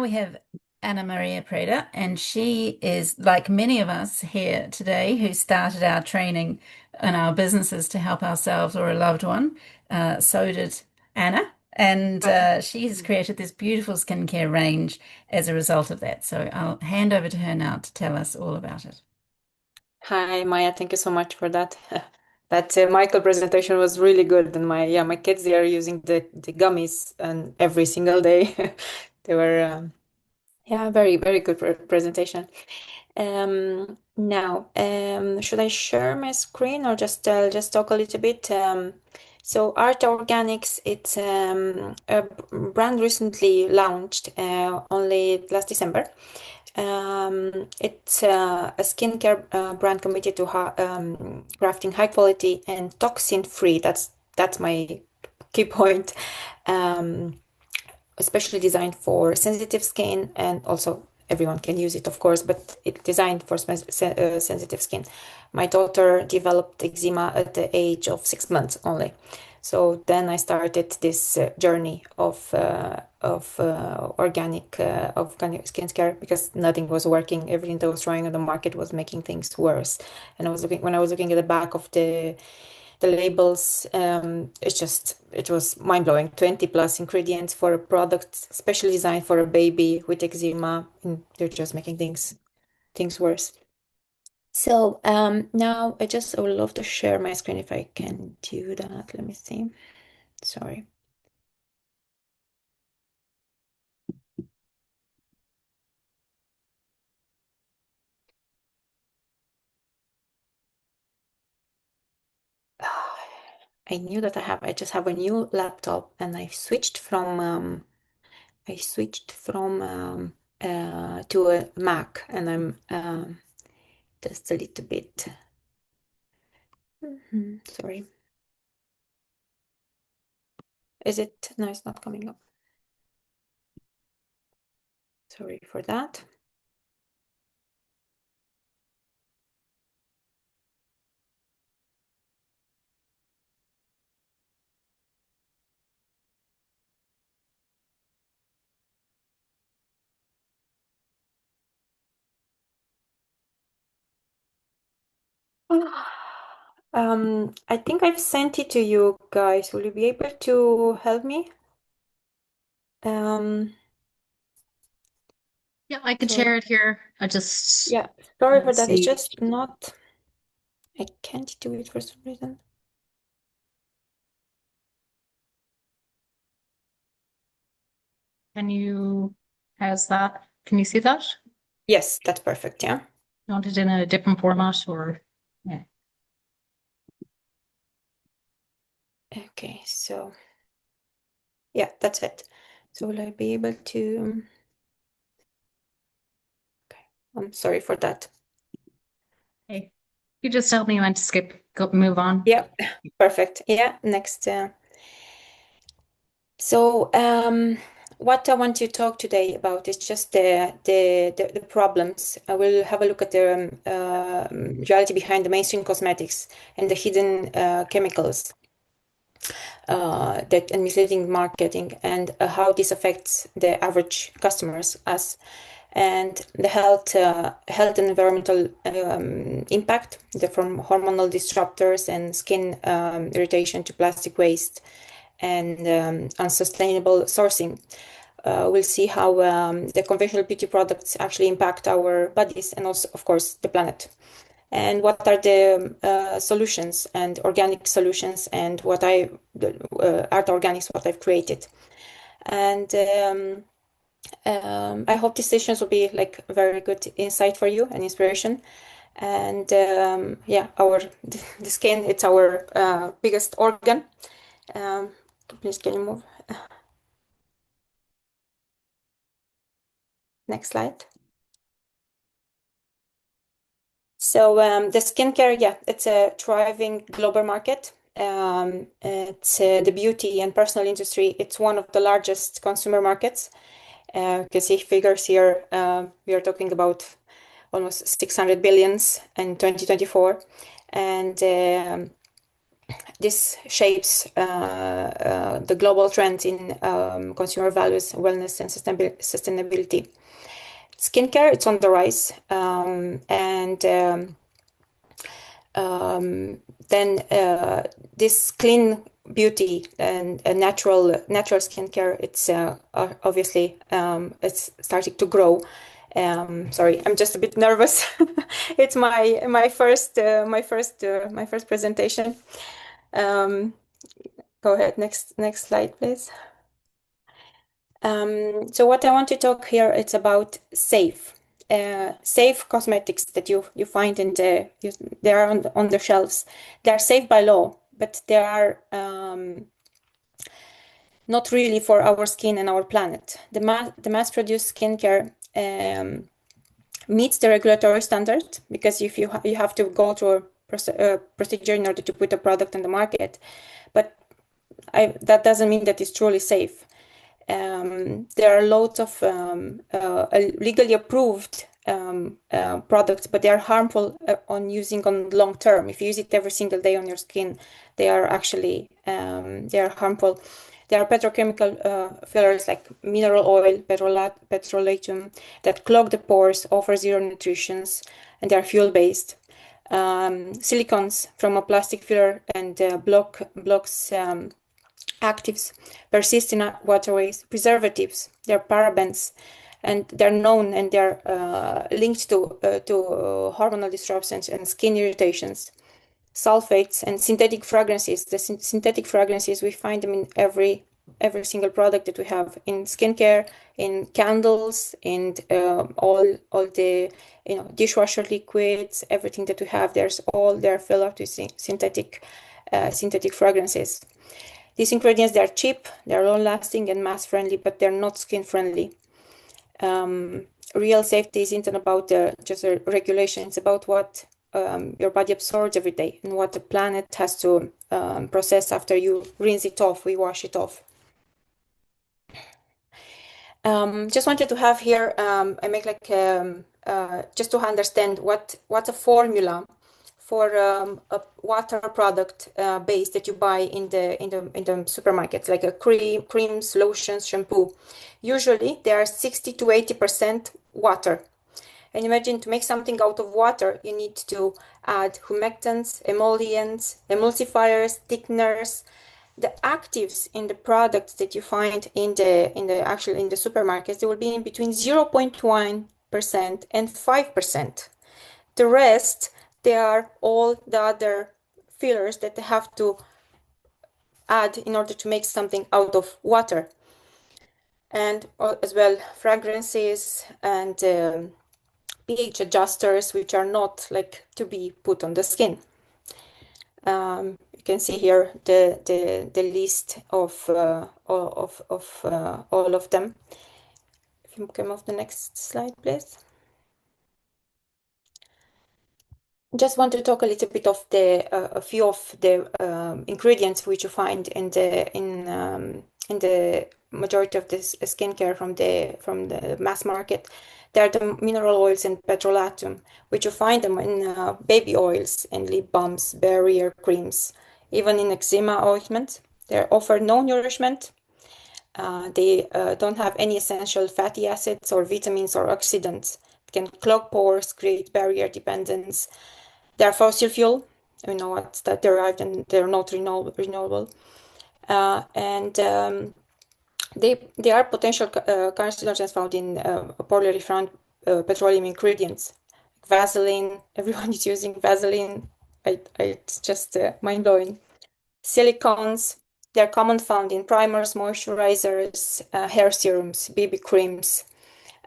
We have Anna Maria Preda, and she is like many of us here today who started our training in our businesses to help ourselves or a loved one. So did Anna, and Hi. she has created this beautiful skincare range as a result of that. So I'll hand over to her now to tell us all about it. Hi, Maya. Thank you so much for that. That Michael presentation was really good, and my kids they are using the gummies and every single day. They were very good presentation. Now, should I share my screen or just talk a little bit? So Art Organics, it's a brand recently launched only last December. It's a skincare brand committed to crafting high quality and toxin free. That's my key point. Um, Especially designed for sensitive skin, and also everyone can use it, of course, but it's designed for sensitive skin. My daughter developed eczema at the age of 6 months only. So then I started this journey of organic skincare because nothing was working. Everything that was trying on the market was making things worse. And when I was looking at the back of the labels, it was mind-blowing. 20 plus ingredients for a product specially designed for a baby with eczema, and they're just making things worse. So now I would love to share my screen if I can do that. Let me see. Sorry. I knew that I just have a new laptop, and I switched from to a Mac, and I'm just a little bit. Sorry. Is it? No, it's not coming up. Sorry for that. I think I've sent it to you guys. Will you be able to help me? Um, Yeah, I can sorry. share it here. I just Yeah, sorry for let's that. It's see. just not, I can't do it for some reason. Can you, how's that? Can you see that? Yes, that's perfect. Yeah. You want it in a different format or yeah. Okay, so yeah, that's it. So will I be able to? Okay, I'm sorry for that. Hey, you just tell me when to skip, go, move on. Yeah, perfect. Yeah, next. So, what I want to talk today about is just the problems. I will have a look at the reality behind the mainstream cosmetics and the hidden chemicals that and misleading marketing, and how this affects the average customers, us, and the health and environmental impact, from hormonal disruptors and skin irritation to plastic waste and unsustainable sourcing. We'll see how the conventional beauty products actually impact our bodies and also, of course, the planet. And what are the solutions and organic solutions, and Art Organics, what I've created. And I hope these sessions will be like very good insight for you and inspiration. And yeah, the skin, it's our biggest organ. Um, Please, can you move? Next slide. So the skincare, yeah, it's a thriving global market. It's the beauty and personal industry. It's one of the largest consumer markets. You can see figures here. We are talking about almost 600 billions in 2024, and this shapes the global trends in consumer values, wellness, and sustainability. Skincare, it's on the rise, and then this clean beauty and natural skincare, it's obviously it's starting to grow. Sorry, I'm just a bit nervous. It's my first presentation. Um, Go ahead, next slide, please. So what I want to talk here, it's about safe cosmetics that you find in they are on the shelves. They are safe by law, but they are not really for our skin and our planet. The mass-produced skincare meets the regulatory standard, because if you have to go through a procedure in order to put a product on the market, but that doesn't mean that it's truly safe. There are loads of legally approved products, but they are harmful on using on long term. If you use it every single day on your skin, they are actually they are harmful. There are petrochemical fillers like mineral oil, petrolatum, that clog the pores, offer zero nutrition, and they are fuel-based. Silicones from a plastic filler and blocks actives, persist in waterways, preservatives, they're parabens, and they're known and they're linked to hormonal disruptions and skin irritations. Sulfates and synthetic fragrances. The synthetic fragrances, we find them in every single product that we have in skincare, in candles, and all the dishwasher liquids, everything that we have. They're filled up with synthetic fragrances. These ingredients, they're cheap, they're long-lasting and mass-friendly, but they're not skin-friendly. Real safety isn't about just a regulation. It's about what your body absorbs every day and what the planet has to process after you rinse it off, we wash it off. Just wanted to have here, I make like just to understand what's a formula for a water product base that you buy in the supermarkets, like a creams, lotions, shampoo. Usually they are 60 to 80% water. And imagine, to make something out of water, you need to add humectants, emollients, emulsifiers, thickeners. The actives in the products that you find in the supermarkets, they will be in between 0.1% and 5%. The rest, they are all the other fillers that they have to add in order to make something out of water. And as well, fragrances and pH adjusters, which are not like to be put on the skin. You can see here the list of all of them. If you can move the next slide, please. Just want to talk a little bit of a few of the ingredients which you find in the majority of this skincare from the mass market. There are the mineral oils and petrolatum, which you find them in baby oils and lip balms, barrier creams, even in eczema ointments. They offer no nourishment. They don't have any essential fatty acids or vitamins or oxidants. It can clog pores, create barrier dependence. They're fossil fuel. We know what's that derived, and they're not renewable. They are potential carcinogens found in poorly refined petroleum ingredients. Vaseline, everyone is using Vaseline. It's just mind-blowing. Silicones, they're common found in primers, moisturizers, hair serums, BB creams.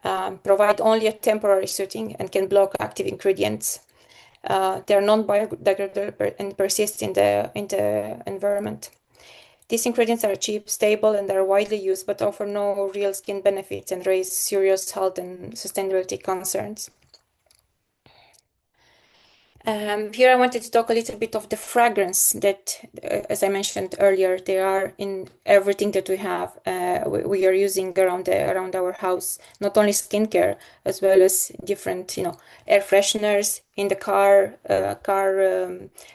Provide only a temporary soothing and can block active ingredients. They are non-biodegradable and persist in the environment. These ingredients are cheap, stable, and are widely used, but offer no real skin benefits and raise serious health and sustainability concerns. Here I wanted to talk a little bit of the fragrance that, as I mentioned earlier, they are in everything that we have. We are using around our house, not only skincare, as well as different, air fresheners in the car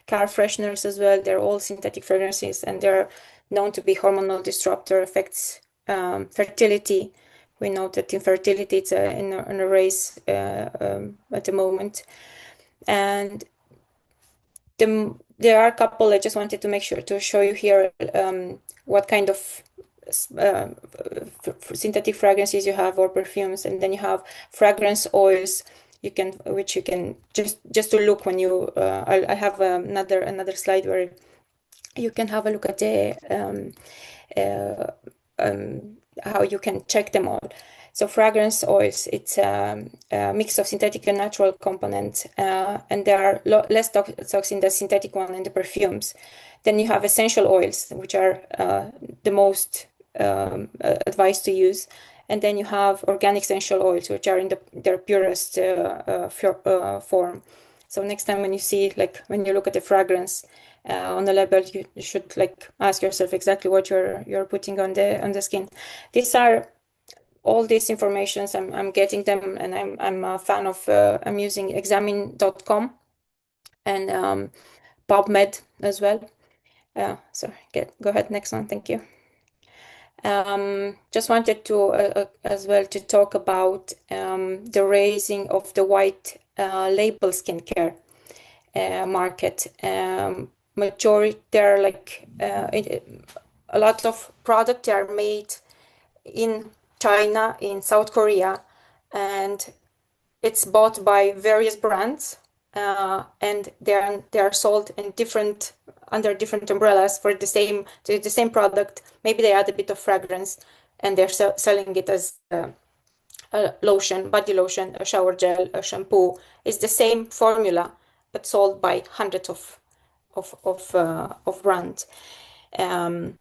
fresheners as well. They're all synthetic fragrances, and they're known to be hormonal disruptor, affects fertility. We know that infertility is in a race at the moment. And there are a couple. I just wanted to make sure to show you here what kind of uh, synthetic fragrances you have or perfumes, and then you have fragrance oils. Which you can just to look when you. I have another slide where you can have a look at uh, how you can check them all. So fragrance oils, it's a mix of synthetic and natural components, and there are less toxin than synthetic one in the perfumes. Then you have essential oils, which are the most advised to use. And then you have organic essential oils, which are in their purest form. So next time when you see, like when you look at the fragrance on the label, you should like ask yourself exactly what you're putting on the skin. These are all these informations. I'm getting them, and I'm a fan of. I'm using examine.com and PubMed as well. Sorry, go ahead. Next one. Thank you. Just wanted to as well to talk about the raising of the white label skincare market. Majority, there are like a lot of products are made in China, in South Korea, and it's bought by various brands, and they are sold in under different umbrellas for the same product. Maybe they add a bit of fragrance, and they're selling it as a lotion, body lotion, a shower gel, a shampoo. It's the same formula, but sold by hundreds of brands. Um,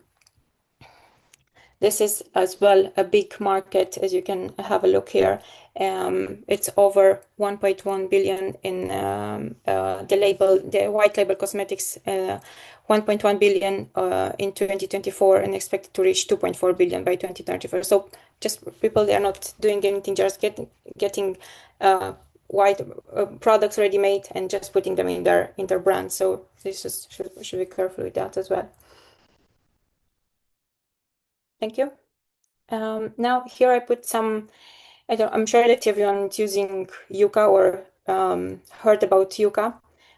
this is as well a big market, as you can have a look here. It's over 1.1 billion in the white label cosmetics, 1.1 billion in 2024, and expected to reach 2.4 billion by 2034. So just people, they are not doing anything, just getting white products ready made and just putting them in their brand. So this should be careful with that as well. Thank you. Now here I put some. I'm sure that everyone is using Yuka or heard about Yuka.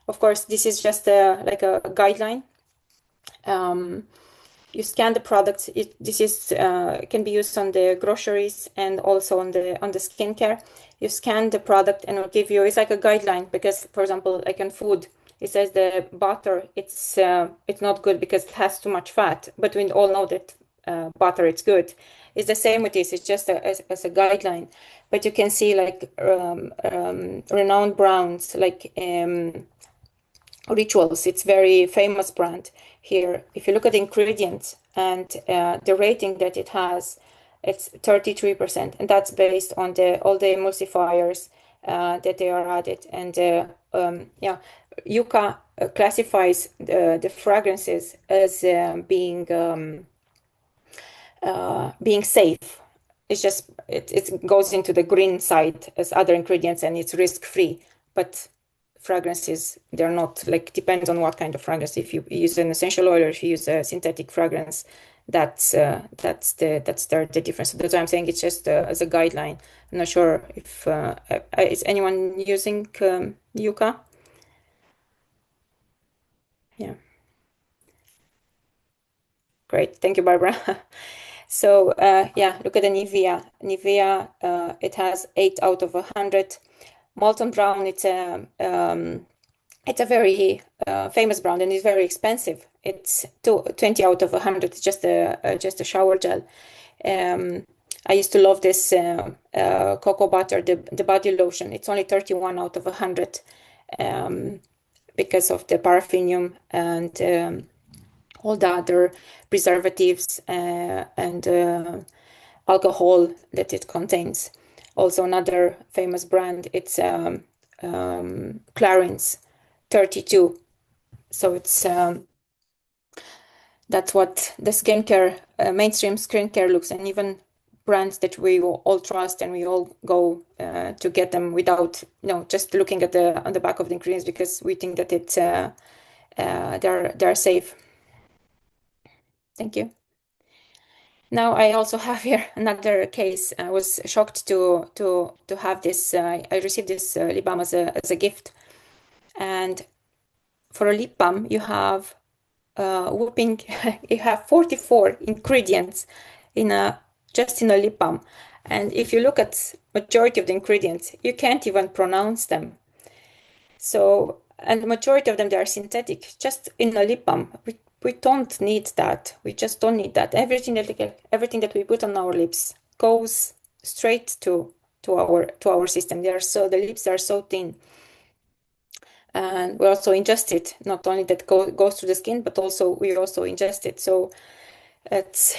Of course, this is just like a guideline. You scan the products. This is can be used on the groceries and also on the skincare. You scan the product and it'll give you. It's like a guideline because, for example, like on food, it says the butter. It's not good because it has too much fat. But we all know that butter it's good. It's the same with this. It's just as a guideline. But you can see like renowned brands like Rituals. It's very famous brand here. If you look at the ingredients and the rating that it has, it's 33%, and that's based on all the emulsifiers that they are added. And yeah, Yuka classifies the fragrances as being safe. It's just it goes into the green side as other ingredients, and it's risk free. But fragrances, they're not, like, depends on what kind of fragrance. If you use an essential oil or if you use a synthetic fragrance, that's the difference. So that's why I'm saying it's just as a guideline. I'm not sure if is anyone using Yuka? Yeah, great, thank you, Barbara. So yeah, look at the Nivea. It has 8 out of 100. Molton Brown, it's a very famous brand, and it's very expensive. It's 20 out of 100. It's just a shower gel. I used to love this cocoa butter, the body lotion. It's only 31 out of 100 because of the paraffinium and all the other preservatives and alcohol that it contains. Also, another famous brand, it's Clarins. 32. So it's that's what the skincare, mainstream skincare looks, and even brands that we all trust and we all go to get them without, just looking at the on the back of the ingredients because we think that it's they're safe. Thank you. Now I also have here another case. I was shocked to have this. I received this lip balm as a gift, and for a lip balm you have whooping. You have 44 ingredients in a just in a lip balm, and if you look at majority of the ingredients, you can't even pronounce them. So, and the majority of them, they are synthetic, just in a lip balm. We don't need that. We just don't need that. Everything that we put on our lips goes straight to our system. The lips are so thin. And we also ingest it. Not only that goes to the skin, but also we also ingest it. So it's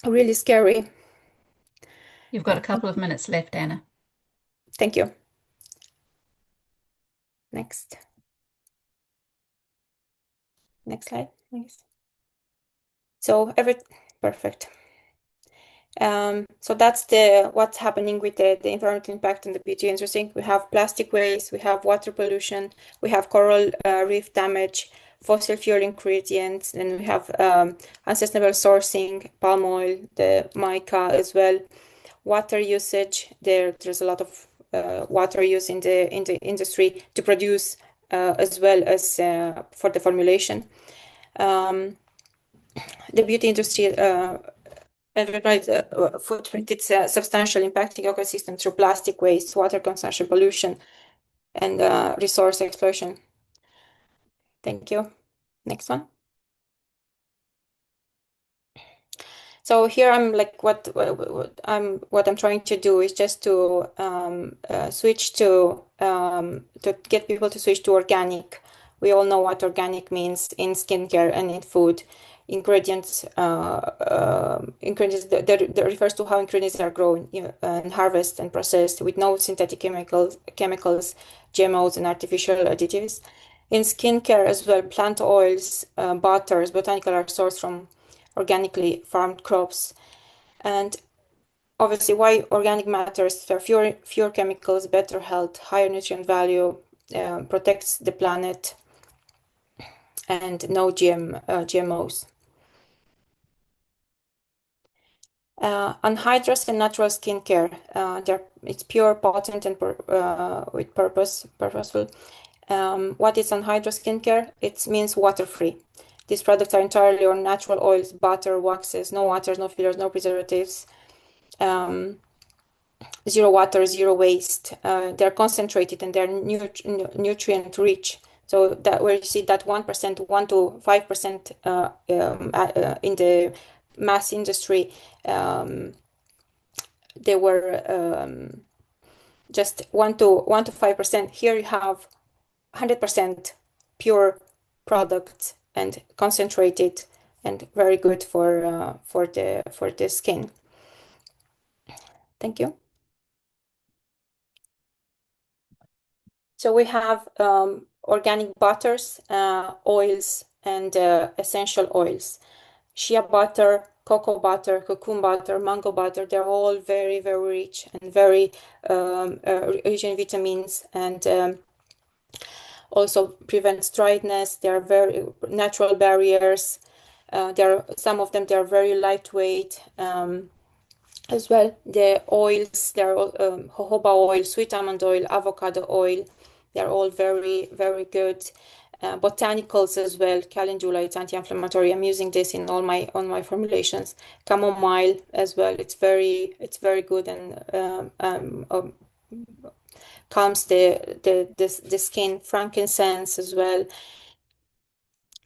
really scary. You've got a couple of minutes left, Anna. Thank you. Next. Next slide, please. So perfect. So that's what's happening with the environmental impact and the beauty industry. We have plastic waste, we have water pollution, we have coral reef damage, fossil fuel ingredients, and we have unsustainable sourcing, palm oil, the mica as well, water usage. There's a lot of water use in the industry to produce as well as for the formulation. The beauty industry environmental footprint, it's a substantial impacting ecosystem through plastic waste, water consumption, pollution, and resource exploitation. Thank you. Next one. So here I'm like what I'm trying to do is just to switch to get people to switch to organic. We all know what organic means in skincare and in food. Ingredients that refers to how ingredients are grown, and harvested and processed with no synthetic chemicals, GMOs, and artificial additives. In skincare as well, plant oils, butters, botanical are sourced from organically farmed crops. And obviously, why organic matters: there are fewer chemicals, better health, higher nutrient value, protects the planet, and no GMOs. Anhydrous and natural skincare. It's pure, potent, and with purposeful. What is anhydrous skincare? It means water-free. These products are entirely on natural oils, butter, waxes, no waters, no fillers, no preservatives, zero water, zero waste. They're concentrated and they're nutrient rich. So that where you see that 1%, 1 to 5% in the mass industry, they were just 1 to 5%. Here you have 100% pure products and concentrated and very good for the skin. Thank you. So we have organic butters, oils, and essential oils. Shea butter, cocoa butter, cocoon butter, mango butter, they're all very, very rich and very rich in vitamins, and also prevents dryness. They are very natural barriers. Some of them, they are very lightweight. As well, the oils, they're jojoba oil, sweet almond oil, avocado oil. They're all very, very good. Botanicals as well, calendula, it's anti-inflammatory. I'm using this in all my formulations. Chamomile as well, it's very good and calms the skin. Frankincense as well.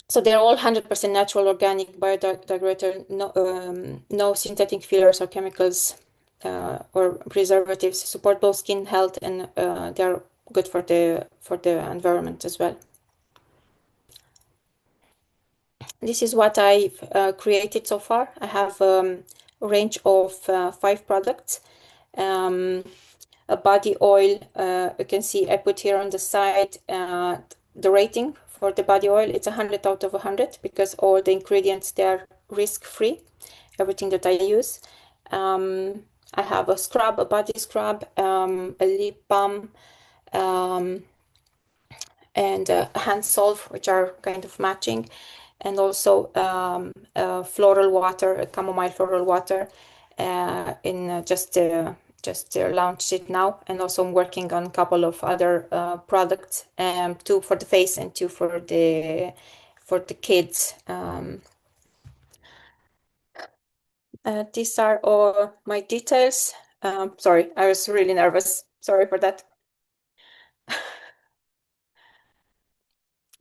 So they're all 100% natural, organic, biodegradable, no synthetic fillers or chemicals or preservatives. Support both skin health and they're good for the environment as well. This is what I've created so far. I have a range of 5 products. a body oil. You can see I put here on the side the rating for the body oil. It's 100 out of 100 because all the ingredients, they're risk-free, everything that I use. I have a scrub, a body scrub, a lip balm, um, and hand salve, which are kind of matching, and also floral water, chamomile floral water. In just launched it now, and also I'm working on a couple of other products, two for the face and two for the kids. These are all my details. Sorry, I was really nervous. Sorry for that.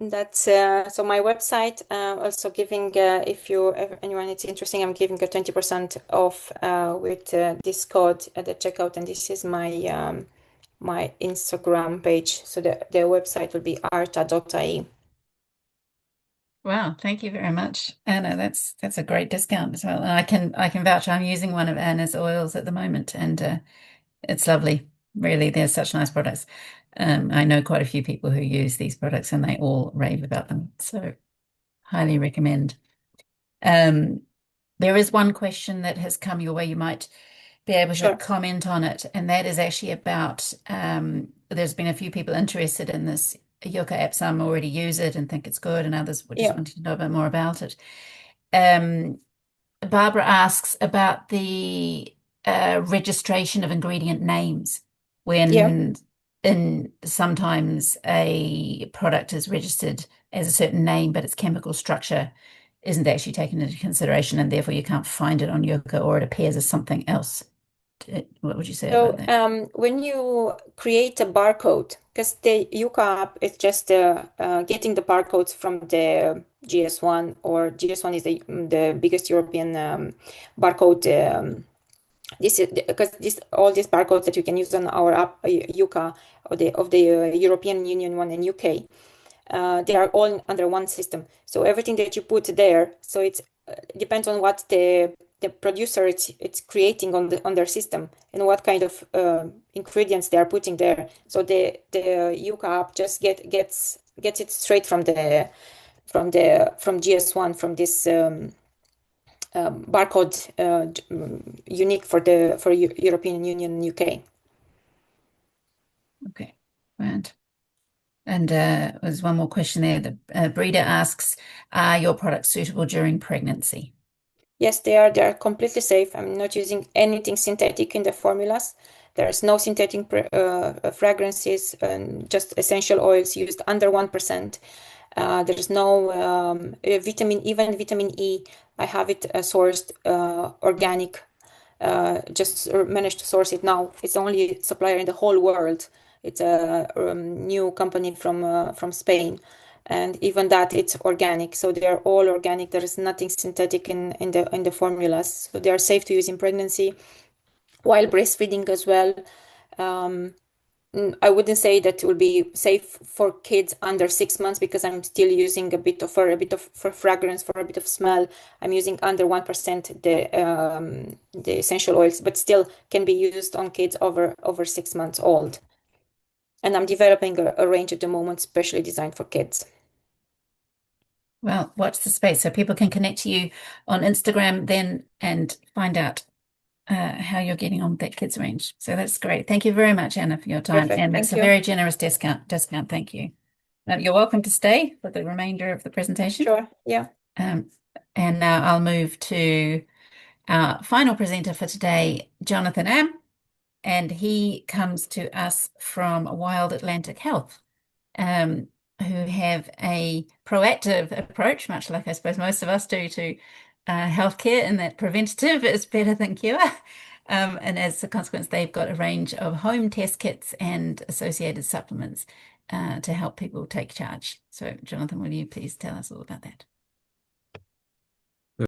That's so my website also giving if anyone is interesting, I'm giving a 20% off with this code at the checkout, and this is my Instagram page. So the website will be aartha.ie. Wow, thank you very much, Anna. That's a great discount as well. And I can vouch I'm using one of Anna's oils at the moment, and it's lovely. Really, they're such nice products. I know quite a few people who use these products, and they all rave about them. So highly recommend. There is one question that has come your way. You might be able to Sure. comment on it, and that is actually about there's been a few people interested in this Yucca app. Some already use it and think it's good, and others would just Yeah. want to know a bit more about it. Barbara asks about the registration of ingredient names Yeah. when in sometimes a product is registered as a certain name, but its chemical structure isn't actually taken into consideration, and therefore you can't find it on Yucca, or it appears as something else. What would you say about So that? when you create a barcode, because the Yuka app is just getting the barcodes from the GS1, or GS1 is the biggest European barcode. This is because this all these barcodes that you can use on our app, Yuka, of the European Union one in UK, they are all under one system. So everything that you put there, so it's depends on what the producer it's creating on their system, and what kind of ingredients they are putting there. So the Yuka app just gets it straight from GS1, from this barcode unique for European Union UK. Okay, right. And there's one more question there. The breeder asks, are your products suitable during pregnancy? Yes, they are. They are completely safe. I'm not using anything synthetic in the formulas. There's no synthetic fragrances, and just essential oils used under 1%. There's no even vitamin E. I have it sourced organic. Just managed to source it now. It's the only supplier in the whole world. It's a new company from Spain, and even that it's organic. So they are all organic. There is nothing synthetic in the formulas. So they are safe to use in pregnancy, while breastfeeding as well. Um, I wouldn't say that it will be safe for kids under 6 months, because I'm still using for fragrance, for a bit of smell. I'm using under 1% the essential oils, but still can be used on kids over 6 months old. And I'm developing a range at the moment, specially designed for kids. Well, watch the space so people can connect to you on Instagram then and find out how you're getting on with that kids range. So that's great. Thank you very much, Anna, for your time. Perfect. And that's Thank a you. very generous discount. Thank you. You're welcome to stay for the remainder of the presentation. Sure. Yeah. And now I'll move to our final presenter for today, Jonathan Am, and he comes to us from Wild Atlantic Health, who have a proactive approach, much like I suppose most of us do, to healthcare, in that preventative is better than cure. And as a consequence, they've got a range of home test kits and associated supplements to help people take charge. So, Jonathan, will you please tell us all about that?